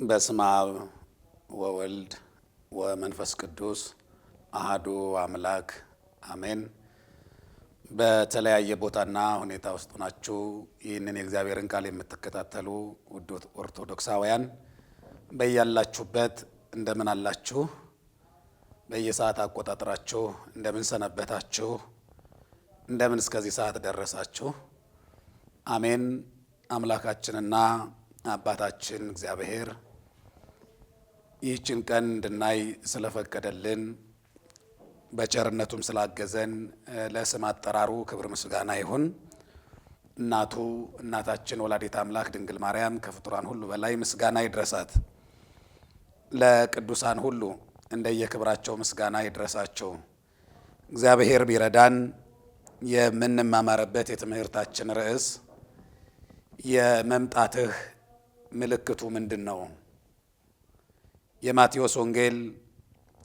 በስመ አብ ወወልድ ወመንፈስ ቅዱስ አሐዱ አምላክ አሜን። በተለያየ ቦታና ሁኔታ ውስጥ ሆናችሁ ይህንን የእግዚአብሔርን ቃል የምትከታተሉ ውድ ኦርቶዶክሳውያን በያላችሁበት እንደምን አላችሁ? በየሰዓት አቆጣጠራችሁ እንደምን ሰነበታችሁ? እንደምን እስከዚህ ሰዓት ደረሳችሁ? አሜን። አምላካችንና አባታችን እግዚአብሔር ይህችን ቀን እንድናይ ስለፈቀደልን በቸርነቱም ስላገዘን ለስም አጠራሩ ክብር ምስጋና ይሁን። እናታችን ወላዲተ አምላክ ድንግል ማርያም ከፍጡራን ሁሉ በላይ ምስጋና ይድረሳት። ለቅዱሳን ሁሉ እንደየክብራቸው ምስጋና ይድረሳቸው። እግዚአብሔር ቢረዳን የምንማማርበት የትምህርታችን ርዕስ የመምጣትህ ምልክቱ ምንድን ነው? የማቴዎስ ወንጌል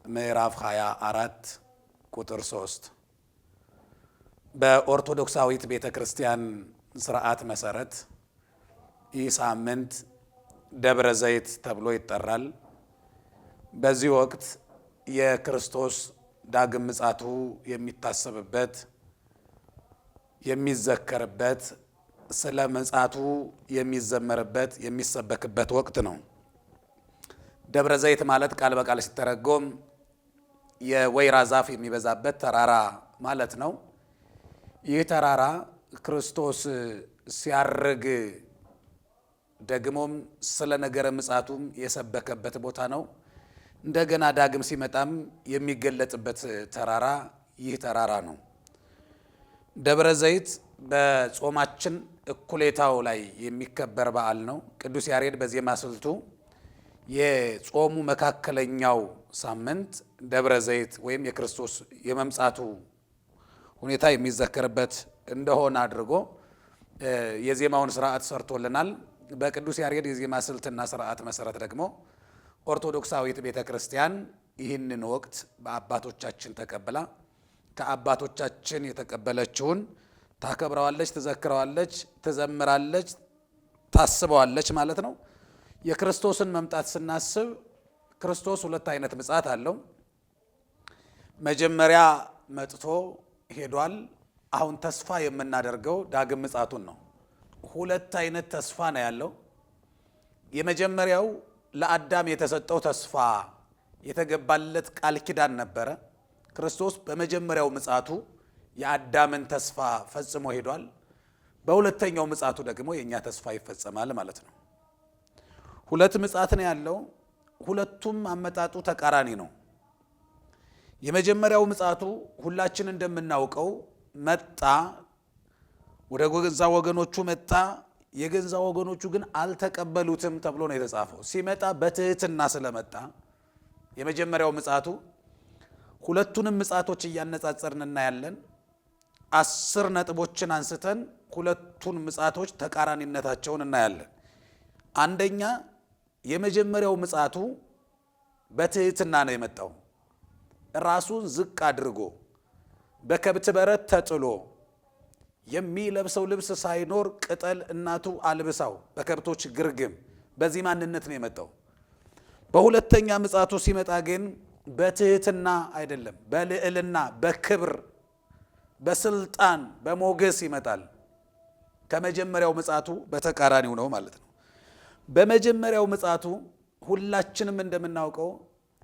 ምዕራፍ 24 ቁጥር 3 በኦርቶዶክሳዊት ቤተ ክርስቲያን ስርዓት መሰረት ይህ ሳምንት ደብረ ዘይት ተብሎ ይጠራል። በዚህ ወቅት የክርስቶስ ዳግም ምጽአቱ የሚታሰብበት የሚዘከርበት ስለ ምጽአቱ የሚዘመርበት የሚሰበክበት ወቅት ነው። ደብረ ዘይት ማለት ቃል በቃል ሲተረጎም የወይራ ዛፍ የሚበዛበት ተራራ ማለት ነው። ይህ ተራራ ክርስቶስ ሲያርግ ደግሞም ስለ ነገረ ምጽአቱም የሰበከበት ቦታ ነው። እንደገና ዳግም ሲመጣም የሚገለጥበት ተራራ ይህ ተራራ ነው። ደብረ ዘይት በጾማችን እኩሌታው ላይ የሚከበር በዓል ነው። ቅዱስ ያሬድ በዜማ ስልቱ የጾሙ መካከለኛው ሳምንት ደብረ ዘይት ወይም የክርስቶስ የመምጻቱ ሁኔታ የሚዘከርበት እንደሆነ አድርጎ የዜማውን ስርዓት ሰርቶልናል። በቅዱስ ያሬድ የዜማ ስልትና ስርዓት መሰረት ደግሞ ኦርቶዶክሳዊት ቤተ ክርስቲያን ይህንን ወቅት በአባቶቻችን ተቀብላ ከአባቶቻችን የተቀበለችውን ታከብረዋለች፣ ትዘክረዋለች፣ ትዘምራለች፣ ታስበዋለች ማለት ነው። የክርስቶስን መምጣት ስናስብ ክርስቶስ ሁለት አይነት ምጽአት አለው። መጀመሪያ መጥቶ ሄዷል። አሁን ተስፋ የምናደርገው ዳግም ምጽአቱን ነው። ሁለት አይነት ተስፋ ነው ያለው። የመጀመሪያው ለአዳም የተሰጠው ተስፋ የተገባለት ቃል ኪዳን ነበረ። ክርስቶስ በመጀመሪያው ምጽአቱ የአዳምን ተስፋ ፈጽሞ ሄዷል። በሁለተኛው ምጽአቱ ደግሞ የእኛ ተስፋ ይፈጸማል ማለት ነው። ሁለት ምጽአት ነው ያለው። ሁለቱም አመጣጡ ተቃራኒ ነው። የመጀመሪያው ምጽአቱ ሁላችን እንደምናውቀው መጣ፣ ወደ ገዛ ወገኖቹ መጣ፣ የገዛ ወገኖቹ ግን አልተቀበሉትም ተብሎ ነው የተጻፈው። ሲመጣ በትህትና ስለመጣ የመጀመሪያው ምጽአቱ። ሁለቱንም ምጽአቶች እያነጻጸርን እናያለን። 10 ነጥቦችን አንስተን ሁለቱን ምጽአቶች ተቃራኒነታቸውን እናያለን። አንደኛ የመጀመሪያው ምጽአቱ በትህትና ነው የመጣው። ራሱን ዝቅ አድርጎ በከብት በረት ተጥሎ የሚለብሰው ልብስ ሳይኖር ቅጠል እናቱ አልብሳው በከብቶች ግርግም በዚህ ማንነት ነው የመጣው። በሁለተኛ ምጽአቱ ሲመጣ ግን በትህትና አይደለም፣ በልዕልና፣ በክብር፣ በስልጣን፣ በሞገስ ይመጣል። ከመጀመሪያው ምጽአቱ በተቃራኒው ነው ማለት ነው። በመጀመሪያው ምጽአቱ ሁላችንም እንደምናውቀው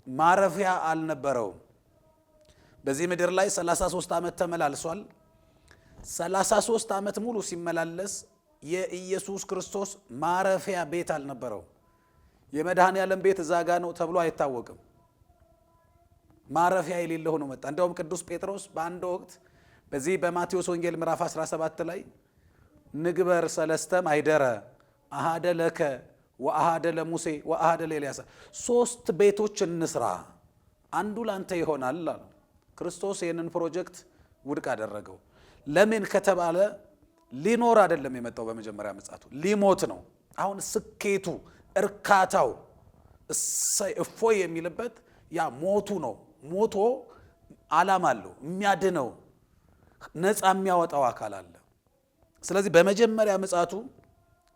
ማረፊያ አልነበረውም። በዚህ ምድር ላይ 33 ዓመት ተመላልሷል። 33 ዓመት ሙሉ ሲመላለስ የኢየሱስ ክርስቶስ ማረፊያ ቤት አልነበረው። የመድኃኔ ዓለም ቤት እዛ ጋ ነው ተብሎ አይታወቅም። ማረፊያ የሌለው ነው መጣ። እንደውም ቅዱስ ጴጥሮስ በአንድ ወቅት በዚህ በማቴዎስ ወንጌል ምዕራፍ 17 ላይ ንግበር ሰለስተም አይደረ አሃደ ለከ ወአሃደ ለሙሴ ወአሃደ ለኤልያስ፣ 3 ቤቶች እንስራ፣ አንዱ ላንተ ይሆናል አለ። ክርስቶስ ይህንን ፕሮጀክት ውድቅ አደረገው። ለምን ከተባለ ሊኖር አይደለም የመጣው። በመጀመሪያ ምጽአቱ ሊሞት ነው። አሁን ስኬቱ፣ እርካታው፣ እፎይ የሚልበት ያ ሞቱ ነው። ሞቶ ዓላማ አለው፣ የሚያድነው ነፃ የሚያወጣው አካል አለ። ስለዚህ በመጀመሪያ ምጽአቱ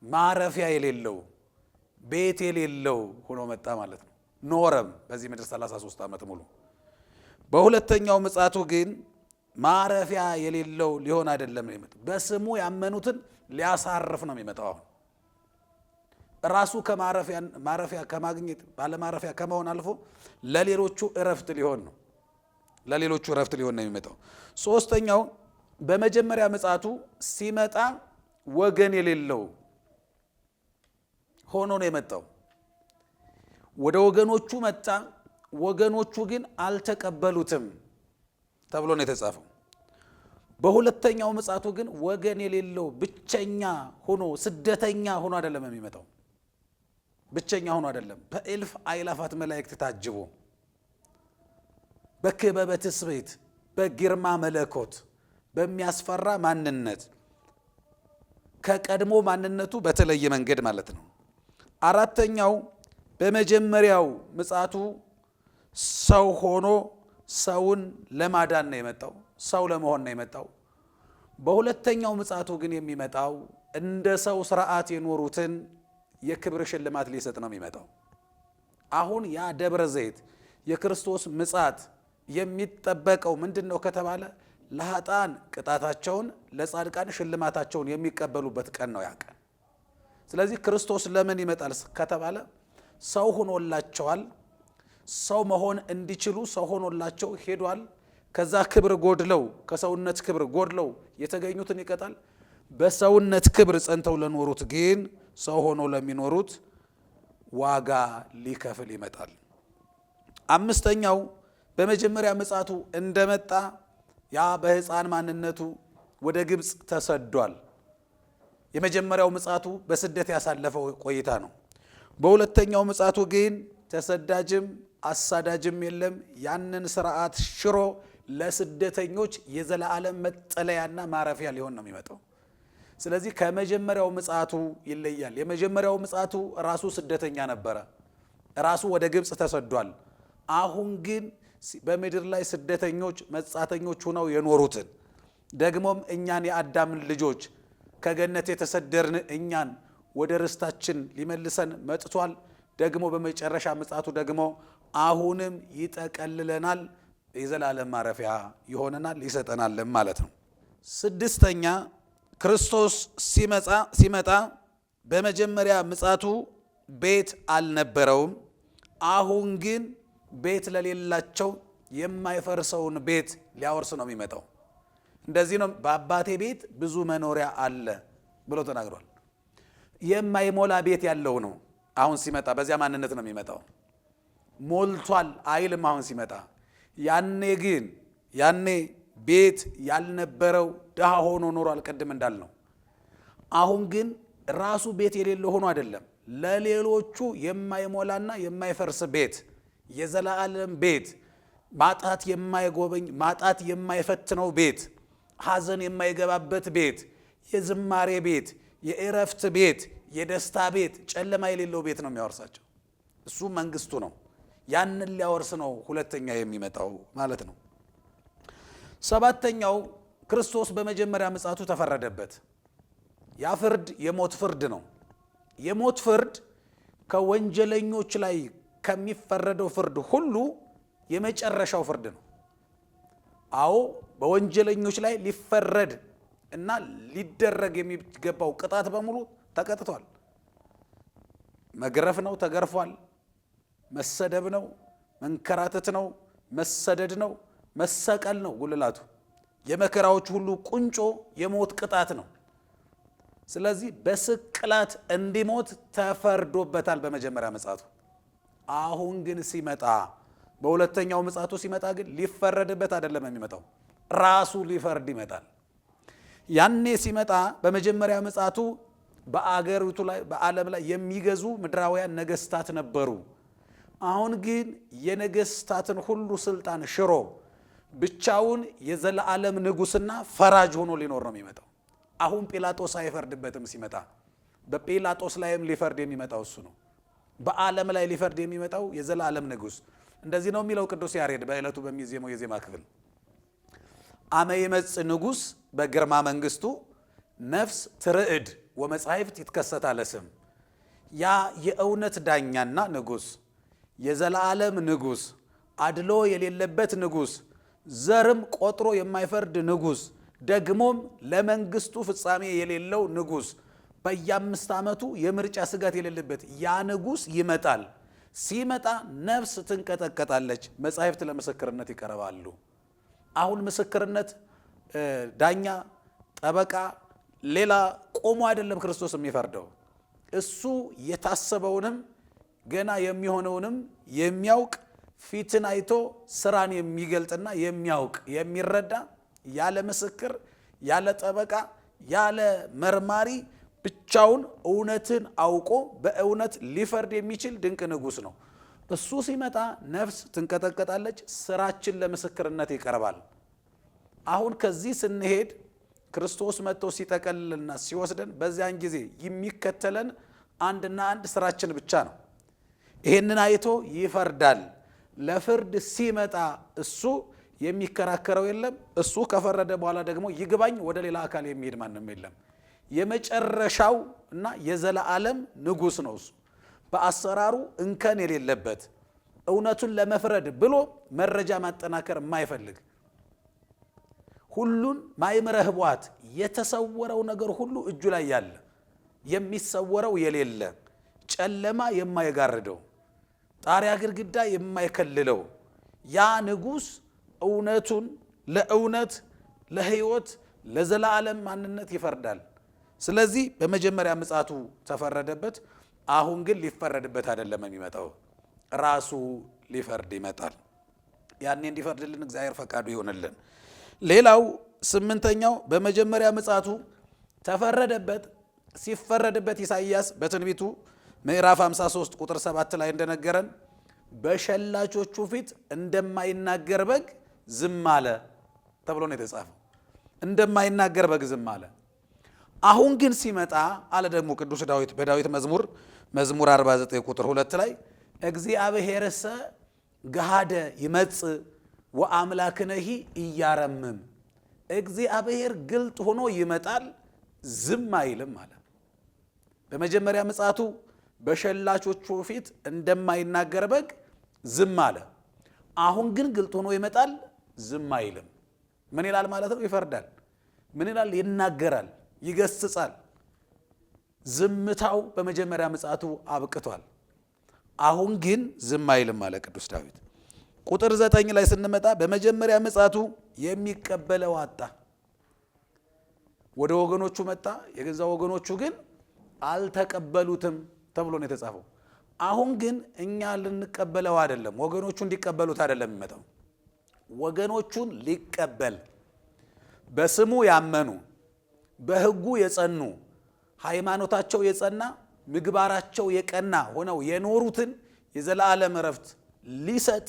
ማረፊያ የሌለው ቤት የሌለው ሆኖ መጣ ማለት ነው። ኖረም በዚህ ምድር 33 ዓመት ሙሉ። በሁለተኛው ምጽአቱ ግን ማረፊያ የሌለው ሊሆን አይደለም ነው የሚመጣው። በስሙ ያመኑትን ሊያሳርፍ ነው የሚመጣው። አሁን ራሱ ማረፊያ ከማግኘት ባለማረፊያ ከመሆን አልፎ ለሌሎቹ እረፍት ሊሆን ነው። ለሌሎቹ እረፍት ሊሆን ነው የሚመጣው። ሶስተኛው በመጀመሪያ ምጽአቱ ሲመጣ ወገን የሌለው ሆኖ ነው የመጣው። ወደ ወገኖቹ መጣ፣ ወገኖቹ ግን አልተቀበሉትም ተብሎ ነው የተጻፈው። በሁለተኛው ምጽአቱ ግን ወገን የሌለው ብቸኛ ሆኖ ስደተኛ ሆኖ አይደለም የሚመጣው። ብቸኛ ሆኖ አይደለም፣ በእልፍ አእላፋት መላእክት ታጅቦ በክበበ ትስብእት በግርማ መለኮት በሚያስፈራ ማንነት ከቀድሞ ማንነቱ በተለየ መንገድ ማለት ነው። አራተኛው በመጀመሪያው ምጽአቱ ሰው ሆኖ ሰውን ለማዳን ነው የመጣው፣ ሰው ለመሆን ነው የመጣው። በሁለተኛው ምጽአቱ ግን የሚመጣው እንደ ሰው ስርዓት የኖሩትን የክብር ሽልማት ሊሰጥ ነው የሚመጣው። አሁን ያ ደብረ ዘይት የክርስቶስ ምጽአት የሚጠበቀው ምንድን ነው ከተባለ ለኃጥአን ቅጣታቸውን ለጻድቃን ሽልማታቸውን የሚቀበሉበት ቀን ነው ያ ቀን። ስለዚህ ክርስቶስ ለምን ይመጣል ከተባለ ሰው ሆኖላቸዋል። ሰው መሆን እንዲችሉ ሰው ሆኖላቸው ሄዷል። ከዛ ክብር ጎድለው ከሰውነት ክብር ጎድለው የተገኙትን ይቀጣል። በሰውነት ክብር ጸንተው ለኖሩት ግን ሰው ሆኖ ለሚኖሩት ዋጋ ሊከፍል ይመጣል። አምስተኛው በመጀመሪያ ምጽአቱ እንደመጣ ያ በሕፃን ማንነቱ ወደ ግብፅ ተሰዷል። የመጀመሪያው ምጽአቱ በስደት ያሳለፈው ቆይታ ነው። በሁለተኛው ምጽአቱ ግን ተሰዳጅም አሳዳጅም የለም። ያንን ስርዓት ሽሮ ለስደተኞች የዘላለም መጠለያና ማረፊያ ሊሆን ነው የሚመጣው። ስለዚህ ከመጀመሪያው ምጽአቱ ይለያል። የመጀመሪያው ምጽአቱ ራሱ ስደተኛ ነበረ፣ ራሱ ወደ ግብፅ ተሰዷል። አሁን ግን በምድር ላይ ስደተኞች መጻተኞች ሆነው የኖሩትን ደግሞም እኛን የአዳምን ልጆች ከገነት የተሰደርን እኛን ወደ ርስታችን ሊመልሰን መጥቷል። ደግሞ በመጨረሻ ምጽአቱ ደግሞ አሁንም ይጠቀልለናል፣ የዘላለም ማረፊያ ይሆነናል፣ ይሰጠናል ማለት ነው። ስድስተኛ ክርስቶስ ሲመጣ በመጀመሪያ ምጽአቱ ቤት አልነበረውም። አሁን ግን ቤት ለሌላቸው የማይፈርሰውን ቤት ሊያወርስ ነው የሚመጣው። እንደዚህ ነው በአባቴ ቤት ብዙ መኖሪያ አለ ብሎ ተናግሯል። የማይሞላ ቤት ያለው ነው አሁን ሲመጣ። በዚያ ማንነት ነው የሚመጣው። ሞልቷል አይልም አሁን ሲመጣ። ያኔ ቤት ያልነበረው ድሃ ሆኖ ኖሯል ቅድም እንዳልነው። አሁን ግን ራሱ ቤት የሌለው ሆኖ አይደለም፣ ለሌሎቹ የማይሞላና የማይፈርስ ቤት፣ የዘላለም ቤት፣ ማጣት የማይጎበኝ ማጣት የማይፈትነው ቤት፣ ሐዘን የማይገባበት ቤት፣ የዝማሬ ቤት፣ የእረፍት ቤት፣ የደስታ ቤት፣ ጨለማ የሌለው ቤት ነው የሚያወርሳቸው። እሱ መንግስቱ ነው። ያንን ሊያወርስ ነው ሁለተኛ የሚመጣው ማለት ነው። ሰባተኛው ክርስቶስ በመጀመሪያ ምጽአቱ ተፈረደበት። ያ ፍርድ የሞት ፍርድ ነው። የሞት ፍርድ ከወንጀለኞች ላይ ከሚፈረደው ፍርድ ሁሉ የመጨረሻው ፍርድ ነው። አዎ በወንጀለኞች ላይ ሊፈረድ እና ሊደረግ የሚገባው ቅጣት በሙሉ ተቀጥቷል። መግረፍ ነው፣ ተገርፏል። መሰደብ ነው፣ መንከራተት ነው፣ መሰደድ ነው፣ መሰቀል ነው። ጉልላቱ የመከራዎች ሁሉ ቁንጮ የሞት ቅጣት ነው። ስለዚህ በስቅላት እንዲሞት ተፈርዶበታል በመጀመሪያ ምጽአቱ። አሁን ግን ሲመጣ በሁለተኛው ምጽአቱ ሲመጣ ግን ሊፈረድበት አይደለም የሚመጣው፣ ራሱ ሊፈርድ ይመጣል። ያኔ ሲመጣ በመጀመሪያ ምጽአቱ በአገሪቱ ላይ በዓለም ላይ የሚገዙ ምድራውያን ነገስታት ነበሩ። አሁን ግን የነገስታትን ሁሉ ስልጣን ሽሮ ብቻውን የዘላለም ንጉስና ፈራጅ ሆኖ ሊኖር ነው የሚመጣው። አሁን ጲላጦስ አይፈርድበትም ሲመጣ። በጲላጦስ ላይም ሊፈርድ የሚመጣው እሱ ነው። በዓለም ላይ ሊፈርድ የሚመጣው የዘላለም ንጉስ። እንደዚህ ነው የሚለው ቅዱስ ያሬድ በዕለቱ በሚዜመው የዜማ ክፍል አመ ይመጽእ ንጉስ በግርማ መንግስቱ ነፍስ ትርዕድ ወመጻሕፍት ይትከሰታ ለስም። ያ የእውነት ዳኛና ንጉሥ፣ የዘላለም ንጉሥ፣ አድሎ የሌለበት ንጉሥ፣ ዘርም ቆጥሮ የማይፈርድ ንጉሥ፣ ደግሞም ለመንግስቱ ፍጻሜ የሌለው ንጉሥ፣ በየ5 ዓመቱ የምርጫ ስጋት የሌለበት ያ ንጉሥ ይመጣል። ሲመጣ ነፍስ ትንቀጠቀጣለች፣ መጻሕፍት ለምስክርነት ይቀርባሉ። አሁን ምስክርነት፣ ዳኛ፣ ጠበቃ ሌላ ቆሞ አይደለም ክርስቶስ የሚፈርደው። እሱ የታሰበውንም ገና የሚሆነውንም የሚያውቅ ፊትን አይቶ ስራን የሚገልጥና የሚያውቅ የሚረዳ ያለ ምስክር ያለ ጠበቃ ያለ መርማሪ ብቻውን እውነትን አውቆ በእውነት ሊፈርድ የሚችል ድንቅ ንጉሥ ነው። እሱ ሲመጣ ነፍስ ትንቀጠቀጣለች፣ ስራችን ለምስክርነት ይቀርባል። አሁን ከዚህ ስንሄድ ክርስቶስ መጥቶ ሲጠቀልልና ሲወስደን በዚያን ጊዜ የሚከተለን አንድና አንድ ስራችን ብቻ ነው። ይሄንን አይቶ ይፈርዳል። ለፍርድ ሲመጣ እሱ የሚከራከረው የለም። እሱ ከፈረደ በኋላ ደግሞ ይግባኝ ወደ ሌላ አካል የሚሄድ ማንም የለም። የመጨረሻው እና የዘላለም ንጉሥ ነው። እሱ በአሰራሩ እንከን የሌለበት እውነቱን ለመፍረድ ብሎ መረጃ ማጠናከር የማይፈልግ ሁሉን ማይምረ ህቡዓት የተሰወረው ነገር ሁሉ እጁ ላይ ያለ የሚሰወረው የሌለ ጨለማ የማይጋርደው ጣሪያ ግድግዳ የማይከልለው ያ ንጉሥ እውነቱን ለእውነት ለህይወት ለዘላለም ማንነት ይፈርዳል። ስለዚህ በመጀመሪያ ምጽአቱ ተፈረደበት። አሁን ግን ሊፈረድበት አይደለም የሚመጣው፣ ራሱ ሊፈርድ ይመጣል። ያኔ እንዲፈርድልን እግዚአብሔር ፈቃዱ ይሆንልን። ሌላው 8ኛው በመጀመሪያ ምጽአቱ ተፈረደበት። ሲፈረድበት ኢሳይያስ በትንቢቱ ምዕራፍ 53 ቁጥር 7 ላይ እንደነገረን በሸላቾቹ ፊት እንደማይናገር በግ ዝም አለ ተብሎ ነው የተጻፈው። እንደማይናገር በግ ዝም አለ። አሁን ግን ሲመጣ አለ ደግሞ ቅዱስ ዳዊት በዳዊት መዝሙር 49 ቁጥር 2 ላይ እግዚአብሔርሰ ገሃደ ይመጽእ ወአምላክነሂ ኢያረምም፣ እግዚአብሔር ግልጥ ሆኖ ይመጣል ዝም አይልም አለ። በመጀመሪያ ምጽአቱ በሸላቾቹ ፊት እንደማይናገር በግ ዝም አለ። አሁን ግን ግልጥ ሆኖ ይመጣል ዝም አይልም። ምን ይላል ማለት ነው? ይፈርዳል። ምን ይላል? ይናገራል፣ ይገስጻል። ዝምታው በመጀመሪያ ምጽአቱ አብቅቷል። አሁን ግን ዝም አይልም አለ ቅዱስ ዳዊት። ቁጥር 9 ላይ ስንመጣ በመጀመሪያ ምጽአቱ የሚቀበለው አጣ። ወደ ወገኖቹ መጣ፣ የገዛ ወገኖቹ ግን አልተቀበሉትም ተብሎ ነው የተጻፈው። አሁን ግን እኛ ልንቀበለው አይደለም፣ ወገኖቹ እንዲቀበሉት አይደለም የሚመጣው። ወገኖቹን ሊቀበል በስሙ ያመኑ በሕጉ የጸኑ ሃይማኖታቸው የጸና ምግባራቸው የቀና ሆነው የኖሩትን የዘላለም ዕረፍት ሊሰጥ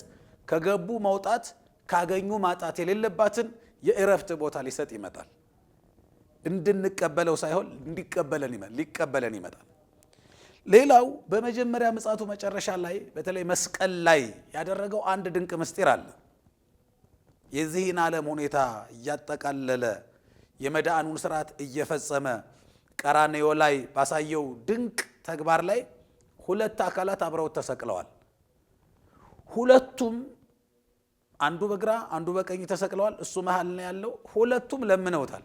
ከገቡ መውጣት ካገኙ ማጣት የሌለባትን የዕረፍት ቦታ ሊሰጥ ይመጣል። እንድንቀበለው ሳይሆን ሊቀበለን ይመጣል። ሌላው በመጀመሪያ ምጽአቱ መጨረሻ ላይ በተለይ መስቀል ላይ ያደረገው አንድ ድንቅ ምስጢር አለ። የዚህን ዓለም ሁኔታ እያጠቃለለ የመዳኑን ስርዓት እየፈጸመ ቀራንዮ ላይ ባሳየው ድንቅ ተግባር ላይ 2 አካላት አብረው ተሰቅለዋል። ሁለቱም አንዱ በግራ አንዱ በቀኝ ተሰቅለዋል። እሱ መሃል ነው ያለው። ሁለቱም ለምነውታል።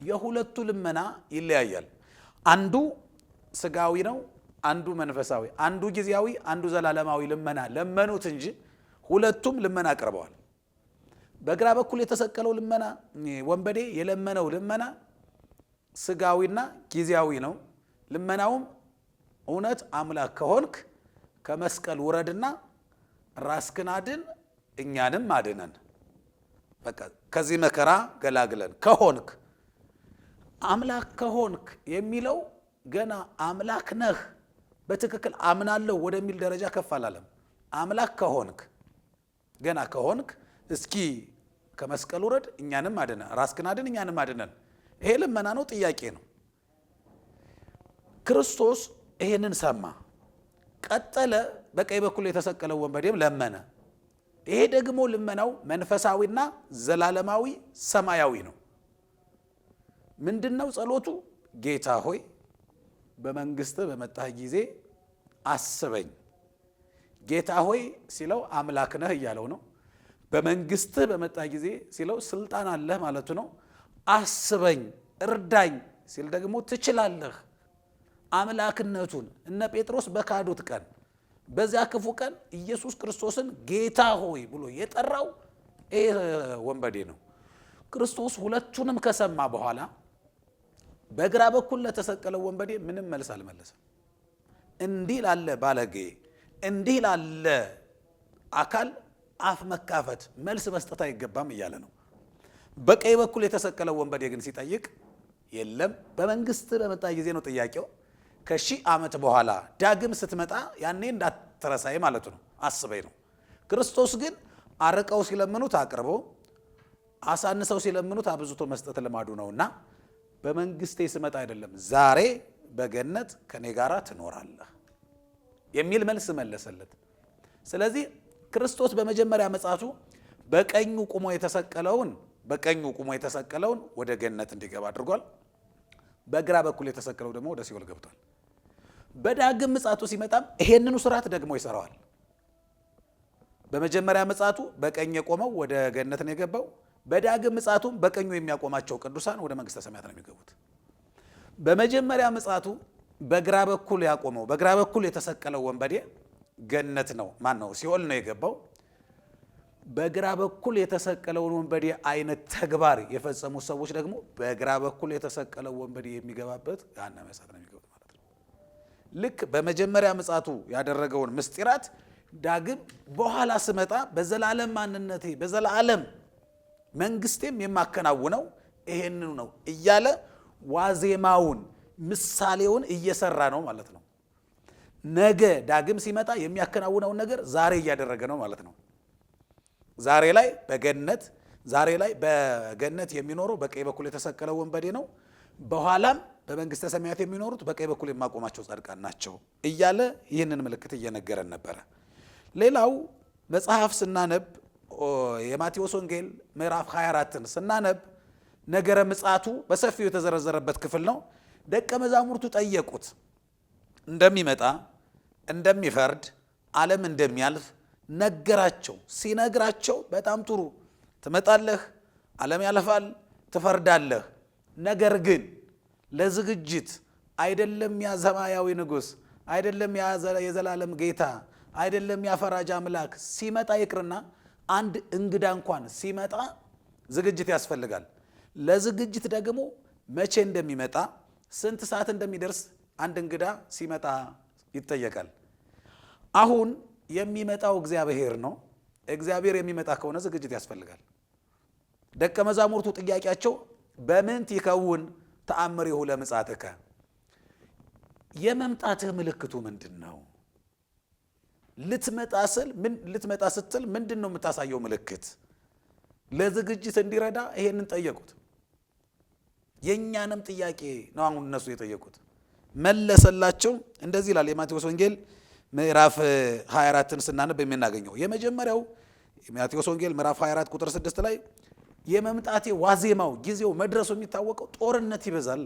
የሁለቱ ልመና ይለያያል። አንዱ ስጋዊ ነው፣ አንዱ መንፈሳዊ፣ አንዱ ጊዜያዊ፣ አንዱ ዘላለማዊ ልመና ለመኑት እንጂ ሁለቱም ልመና አቅርበዋል። በግራ በኩል የተሰቀለው ልመና ወንበዴ የለመነው ልመና ስጋዊና ጊዜያዊ ነው። ልመናውም እውነት አምላክ ከሆንክ ከመስቀል ውረድና ራስክን አድን እኛንም አድነን፣ በቃ ከዚህ መከራ ገላግለን። ከሆንክ አምላክ ከሆንክ የሚለው ገና አምላክ ነህ በትክክል አምናለሁ ወደሚል ደረጃ ከፍ አላለም። አምላክ ከሆንክ ገና ከሆንክ እስኪ ከመስቀል ውረድ እኛንም አድነን፣ ራስክን አድን እኛንም አድነን። ይሄ ልመና ነው፣ ጥያቄ ነው። ክርስቶስ ይሄንን ሰማ፣ ቀጠለ። በቀኝ በኩል የተሰቀለው ወንበዴም ለመነ። ይሄ ደግሞ ልመናው መንፈሳዊና ዘላለማዊ ሰማያዊ ነው። ምንድነው ጸሎቱ? ጌታ ሆይ በመንግስት በመጣህ ጊዜ አስበኝ። ጌታ ሆይ ሲለው አምላክ ነህ እያለው ነው። በመንግስት በመጣህ ጊዜ ሲለው ስልጣን አለህ ማለቱ ነው። አስበኝ እርዳኝ ሲል ደግሞ ትችላለህ። አምላክነቱን እነ ጴጥሮስ በካዱት ቀን በዚያ ክፉ ቀን ኢየሱስ ክርስቶስን ጌታ ሆይ ብሎ የጠራው ይሄ ወንበዴ ነው። ክርስቶስ ሁለቱንም ከሰማ በኋላ በግራ በኩል ለተሰቀለው ወንበዴ ምንም መልስ አልመለሰም። እንዲህ ላለ ባለጌ፣ እንዲህ ላለ አካል አፍ መካፈት መልስ መስጠት አይገባም እያለ ነው። በቀኝ በኩል የተሰቀለው ወንበዴ ግን ሲጠይቅ የለም በመንግስት በመጣ ጊዜ ነው ጥያቄው። ከሺህ ዓመት በኋላ ዳግም ስትመጣ ያኔ እንዳትረሳይ ማለቱ ነው። አስበኝ ነው። ክርስቶስ ግን አርቀው ሲለምኑት አቅርቦ አሳንሰው ሲለምኑት አብዝቶ መስጠት ልማዱ ነውና በመንግስቴ ስመጣ አይደለም ዛሬ በገነት ከኔ ጋራ ትኖራለህ የሚል መልስ መለሰለት። ስለዚህ ክርስቶስ በመጀመሪያ ምጽአቱ በቀኙ ቁሞ የተሰቀለውን ወደ ገነት እንዲገባ አድርጓል። በግራ በኩል የተሰቀለው ደግሞ ወደ ሲኦል ገብቷል። በዳግም ምጽአቱ ሲመጣም ይሄንኑ ስርዓት ደግሞ ይሰራዋል። በመጀመሪያ ምጽአቱ በቀኝ የቆመው ወደ ገነት ነው የገባው። በዳግም ምጽአቱም በቀኙ የሚያቆማቸው ቅዱሳን ወደ መንግስተ ሰማያት ነው የሚገቡት። በመጀመሪያ ምጽአቱ በግራ በኩል ያቆመው በግራ በኩል የተሰቀለው ወንበዴ ገነት ነው ሲኦል ነው የገባው። በግራ በኩል የተሰቀለውን ወንበዴ አይነት ተግባር የፈጸሙ ሰዎች ደግሞ በግራ በኩል የተሰቀለው ወንበዴ የሚገባበት ገሃነመ እሳት ነው የሚገቡት ማለት ነው። ልክ በመጀመሪያ ምጽአቱ ያደረገውን ምስጢራት ዳግም በኋላ ስመጣ በዘላለም ማንነቴ በዘላለም መንግስቴም የማከናውነው ይሄንኑ ነው እያለ ዋዜማውን ምሳሌውን እየሰራ ነው ማለት ነው። ነገ ዳግም ሲመጣ የሚያከናውነውን ነገር ዛሬ እያደረገ ነው ማለት ነው። ዛሬ ላይ በገነት የሚኖረው በቀኝ በኩል የተሰቀለው ወንበዴ ነው። በኋላም በመንግስተ ሰማያት የሚኖሩት በቀኝ በኩል የማቆማቸው ጻድቃን ናቸው እያለ ይህንን ምልክት እየነገረን ነበረ። ሌላው መጽሐፍ ስናነብ የማቴዎስ ወንጌል ምዕራፍ 24ን ስናነብ ነገረ ምጽአቱ በሰፊው የተዘረዘረበት ክፍል ነው። ደቀ መዛሙርቱ ጠየቁት። እንደሚመጣ እንደሚፈርድ ዓለም እንደሚያልፍ ነገራቸው። ሲነግራቸው በጣም ጥሩ ትመጣለህ፣ ዓለም ያልፋል፣ ትፈርዳለህ። ነገር ግን ለዝግጅት አይደለም ያ ሰማያዊ ንጉሥ አይደለም ያ የዘላለም ጌታ አይደለም ያ ፈራጅ አምላክ ሲመጣ ይቅርና አንድ እንግዳ እንኳን ሲመጣ ዝግጅት ያስፈልጋል። ለዝግጅት ደግሞ መቼ እንደሚመጣ ስንት ሰዓት እንደሚደርስ አንድ እንግዳ ሲመጣ ይጠየቃል። አሁን የሚመጣው እግዚአብሔር ነው። እግዚአብሔር የሚመጣ ከሆነ ዝግጅት ያስፈልጋል። ደቀ መዛሙርቱ ጥያቄያቸው በምንት ይከውን ተአምሪሁ ለምጽአትከ፣ የመምጣትህ ምልክቱ ምንድን ነው? ልትመጣ ስትል ምንድን ነው የምታሳየው ምልክት? ለዝግጅት እንዲረዳ ይሄንን ጠየቁት። የእኛንም ጥያቄ ነው አሁን እነሱ የጠየቁት። መለሰላቸው። እንደዚህ ይላል የማቴዎስ ወንጌል ምዕራፍ 24ን ስናነብ የምናገኘው የመጀመሪያው የማቴዎስ ወንጌል ምዕራፍ 24 ቁጥር 6 ላይ የመምጣቴ ዋዜማው ጊዜው መድረሱ የሚታወቀው ጦርነት ይበዛል።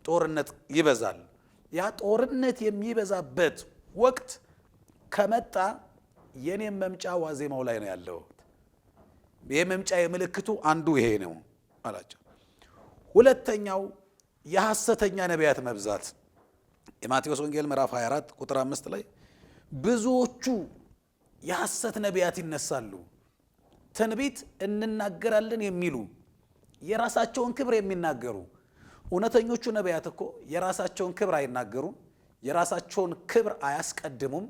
ጦርነት ይበዛል። ያ ጦርነት የሚበዛበት ወቅት ከመጣ የኔም መምጫ ዋዜማው ላይ ነው ያለው። የመምጫ የምልክቱ አንዱ ይሄ ነው አላቸው። ሁለተኛው የሐሰተኛ ነቢያት መብዛት የማቴዎስ ወንጌል ምዕራፍ 24 ቁጥር 5 ላይ ብዙዎቹ የሐሰት ነቢያት ይነሳሉ፣ ትንቢት እንናገራለን የሚሉ የራሳቸውን ክብር የሚናገሩ። እውነተኞቹ ነቢያት እኮ የራሳቸውን ክብር አይናገሩም፣ የራሳቸውን ክብር አያስቀድሙም፣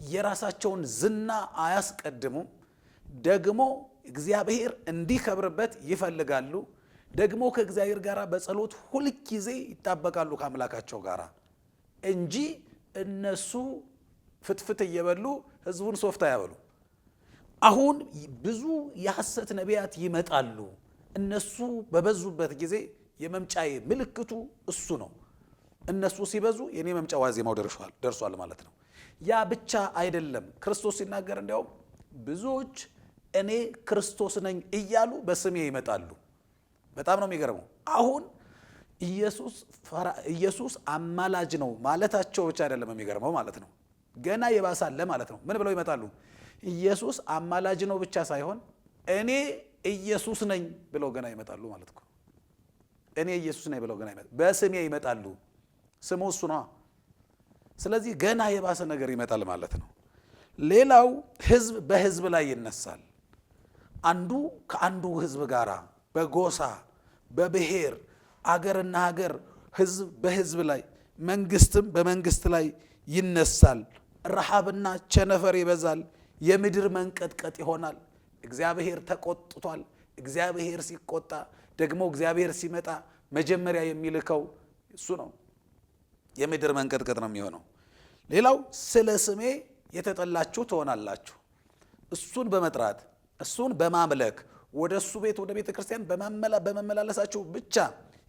የራሳቸውን ዝና አያስቀድሙም። ደግሞ እግዚአብሔር እንዲከብርበት ይፈልጋሉ። ደግሞ ከእግዚአብሔር ጋር በጸሎት ሁልጊዜ ይጣበቃሉ ከአምላካቸው ጋር እንጂ እነሱ ፍትፍት እየበሉ ህዝቡን ሶፍት አያበሉ። አሁን ብዙ የሐሰት ነቢያት ይመጣሉ። እነሱ በበዙበት ጊዜ የመምጫዬ ምልክቱ እሱ ነው። እነሱ ሲበዙ የኔ መምጫ ዋዜማው ደርሷል ማለት ነው። ያ ብቻ አይደለም። ክርስቶስ ሲናገር እንዲያውም ብዙዎች እኔ ክርስቶስ ነኝ እያሉ በስሜ ይመጣሉ። በጣም ነው የሚገርመው። አሁን ኢየሱስ አማላጅ ነው ማለታቸው ብቻ አይደለም የሚገርመው ማለት ነው። ገና የባሳለ ማለት ነው። ምን ብለው ይመጣሉ? ኢየሱስ አማላጅ ነው ብቻ ሳይሆን እኔ ኢየሱስ ነኝ ብለው ገና ይመጣሉ ማለት ነው። እኔ ኢየሱስ ነኝ ብለው ገና ይመጣሉ። በስሜ ይመጣሉ። ስሙ እሱ ነው። ስለዚህ ገና የባሰ ነገር ይመጣል ማለት ነው። ሌላው ህዝብ በህዝብ ላይ ይነሳል። አንዱ ከአንዱ ህዝብ ጋር በጎሳ በብሔር አገርና ሀገር ህዝብ በህዝብ ላይ መንግስትም በመንግስት ላይ ይነሳል። ረሃብና ቸነፈር ይበዛል። የምድር መንቀጥቀጥ ይሆናል። እግዚአብሔር ተቆጥቷል። እግዚአብሔር ሲቆጣ ደግሞ እግዚአብሔር ሲመጣ መጀመሪያ የሚልከው እሱ ነው። የምድር መንቀጥቀጥ ነው የሚሆነው። ሌላው ስለ ስሜ የተጠላችሁ ትሆናላችሁ። እሱን በመጥራት እሱን በማምለክ ወደ እሱ ቤት ወደ ቤተ ክርስቲያን በመመላለሳችሁ ብቻ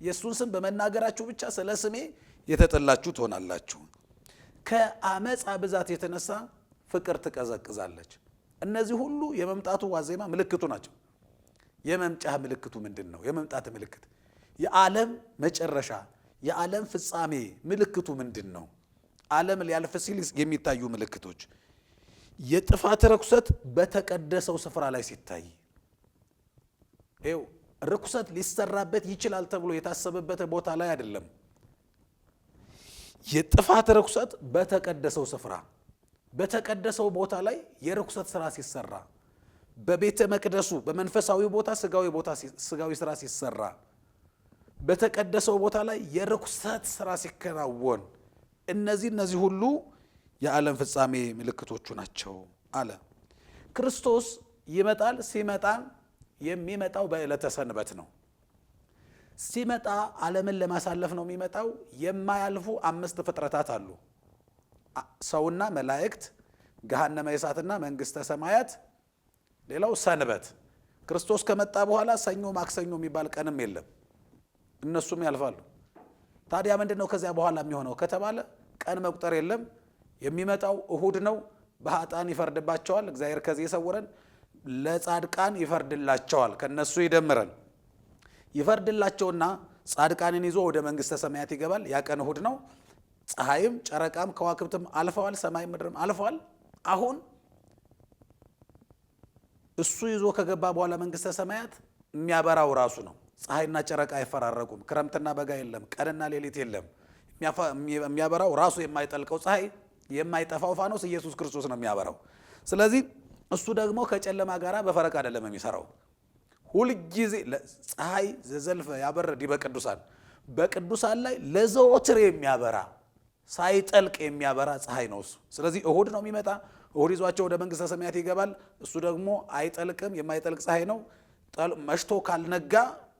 የእሱን ስም በመናገራችሁ ብቻ ስለ ስሜ የተጠላችሁ ትሆናላችሁ። ከአመፃ ብዛት የተነሳ ፍቅር ትቀዘቅዛለች። እነዚህ ሁሉ የመምጣቱ ዋዜማ ምልክቱ ናቸው። የመምጫ ምልክቱ ምንድን ነው? የመምጣት ምልክት የዓለም መጨረሻ የዓለም ፍጻሜ ምልክቱ ምንድን ነው? ዓለም ሊያልፍ ሲል የሚታዩ ምልክቶች የጥፋት ርኩሰት በተቀደሰው ስፍራ ላይ ሲታይ፣ ይኸው ርኩሰት ሊሰራበት ይችላል ተብሎ የታሰበበት ቦታ ላይ አይደለም። የጥፋት ርኩሰት በተቀደሰው ስፍራ በተቀደሰው ቦታ ላይ የርኩሰት ስራ ሲሰራ፣ በቤተ መቅደሱ በመንፈሳዊ ቦታ ስጋዊ ስራ ሲሰራ፣ በተቀደሰው ቦታ ላይ የርኩሰት ስራ ሲከናወን፣ እነዚህ ሁሉ የዓለም ፍጻሜ ምልክቶቹ ናቸው አለ። ክርስቶስ ይመጣል። ሲመጣ የሚመጣው በዕለተ ሰንበት ነው። ሲመጣ ዓለምን ለማሳለፍ ነው የሚመጣው። የማያልፉ 5 ፍጥረታት አሉ። ሰውና መላእክት፣ ገሃነመ እሳትና መንግስተ ሰማያት፣ ሌላው ሰንበት። ክርስቶስ ከመጣ በኋላ ሰኞ ማክሰኞ የሚባል ቀንም የለም። እነሱም ያልፋሉ። ታዲያ ምንድነው ከዚያ በኋላ የሚሆነው ከተባለ ቀን መቁጠር የለም። የሚመጣው እሁድ ነው። በኃጥአን ይፈርድባቸዋል። እግዚአብሔር ከዚህ ይሰውረን። ለጻድቃን ይፈርድላቸዋል። ከነሱ ይደምረን። ይፈርድላቸውና ጻድቃንን ይዞ ወደ መንግስተ ሰማያት ይገባል። ያ ቀን እሁድ ነው። ፀሐይም ጨረቃም ከዋክብትም አልፈዋል። ሰማይም ምድርም አልፈዋል። አሁን እሱ ይዞ ከገባ በኋላ መንግስተ ሰማያት የሚያበራው ራሱ ነው። ፀሐይና ጨረቃ አይፈራረቁም። ክረምትና በጋ የለም። ቀንና ሌሊት የለም። የሚያበራው ራሱ የማይጠልቀው ፀሐይ የማይጠፋው ፋኖስ ኢየሱስ ክርስቶስ ነው የሚያበራው። ስለዚህ እሱ ደግሞ ከጨለማ ጋራ በፈረቅ አይደለም የሚሰራው። ሁልጊዜ ፀሐይ ዘዘልፈ ያበር ዲበ ቅዱሳን፣ በቅዱሳን ላይ ለዘወትር የሚያበራ ሳይጠልቅ የሚያበራ ፀሐይ ነው እሱ። ስለዚህ እሁድ ነው የሚመጣ። እሁድ ይዟቸው ወደ መንግስተ ሰማያት ይገባል። እሱ ደግሞ አይጠልቅም፣ የማይጠልቅ ፀሐይ ነው። መሽቶ ካልነጋ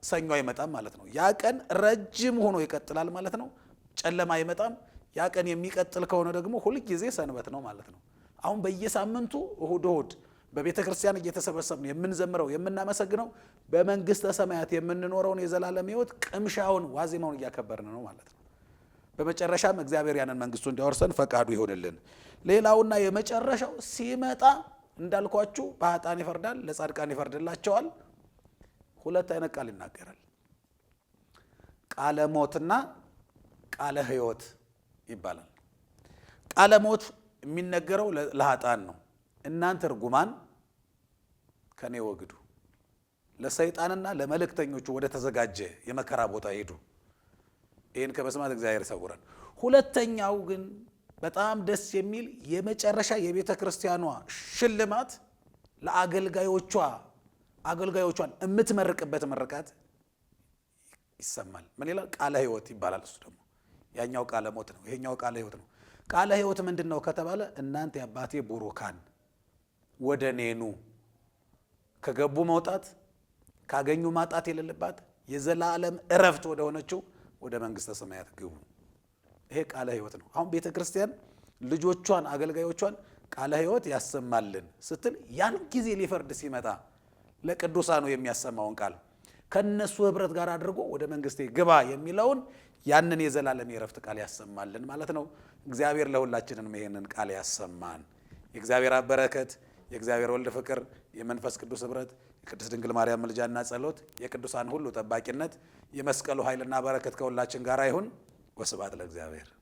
ሰኞ አይመጣም ማለት ነው። ያ ቀን ረጅም ሆኖ ይቀጥላል ማለት ነው። ጨለማ አይመጣም። ያ ቀን የሚቀጥል ከሆነ ደግሞ ሁልጊዜ ሰንበት ነው ማለት ነው። አሁን በየሳምንቱ እሁድ በቤተ ክርስቲያን እየተሰበሰብን የምንዘምረው የምናመሰግነው በመንግስተ ሰማያት የምንኖረውን የዘላለም ሕይወት ቅምሻውን ዋዜማውን እያከበርን ነው ማለት ነው። በመጨረሻም እግዚአብሔር ያንን መንግስቱ እንዲያወርሰን ፈቃዱ ይሆንልን። ሌላውና የመጨረሻው ሲመጣ እንዳልኳችሁ በኃጥአን ይፈርዳል፣ ለጻድቃን ይፈርድላቸዋል። 2 አይነት ቃል ይናገራል። ቃለ ሞትና ቃለ ሕይወት ይባላል። ቃለ ሞት የሚነገረው ለኃጥአን ነው። እናንተ ርጉማን ከኔ ወግዱ፣ ለሰይጣንና ለመልእክተኞቹ ወደ ተዘጋጀ የመከራ ቦታ ሄዱ። ይህን ከመስማት እግዚአብሔር ይሰውረን። ሁለተኛው ግን በጣም ደስ የሚል የመጨረሻ የቤተ ክርስቲያኗ ሽልማት አገልጋዮቿን የምትመርቅበት ምርቃት ይሰማል። ምን ይላል? ቃለ ሕይወት ይባላል። እሱ ደግሞ ያኛው ቃለ ሞት ነው፣ ይሄኛው ቃለ ሕይወት ነው። ቃለ ሕይወት ምንድን ነው ከተባለ እናንተ የአባቴ ቡሩካን ወደ እኔ ኑ፣ ከገቡ መውጣት ካገኙ ማጣት የሌለባት የዘላለም እረፍት ወደ ሆነችው ወደ መንግስተ ሰማያት ግቡ። ይሄ ቃለ ሕይወት ነው። አሁን ቤተ ክርስቲያን ልጆቿን አገልጋዮቿን ቃለ ሕይወት ያሰማልን ስትል ያን ጊዜ ሊፈርድ ሲመጣ ለቅዱሳኑ የሚያሰማውን ቃል ከነሱ ህብረት ጋር አድርጎ ወደ መንግስቴ ግባ የሚለውን ያንን የዘላለም የእረፍት ቃል ያሰማልን ማለት ነው። እግዚአብሔር ለሁላችንም ይሄንን ቃል ያሰማን። የእግዚአብሔር በረከት፣ የእግዚአብሔር ወልድ ፍቅር፣ የመንፈስ ቅዱስ ህብረት፣ የቅድስት ድንግል ማርያም ምልጃና ጸሎት፣ የቅዱሳን ሁሉ ጠባቂነት፣ የመስቀሉ ኃይልና በረከት ከሁላችን ጋር ይሁን። ወስብሐት ለእግዚአብሔር።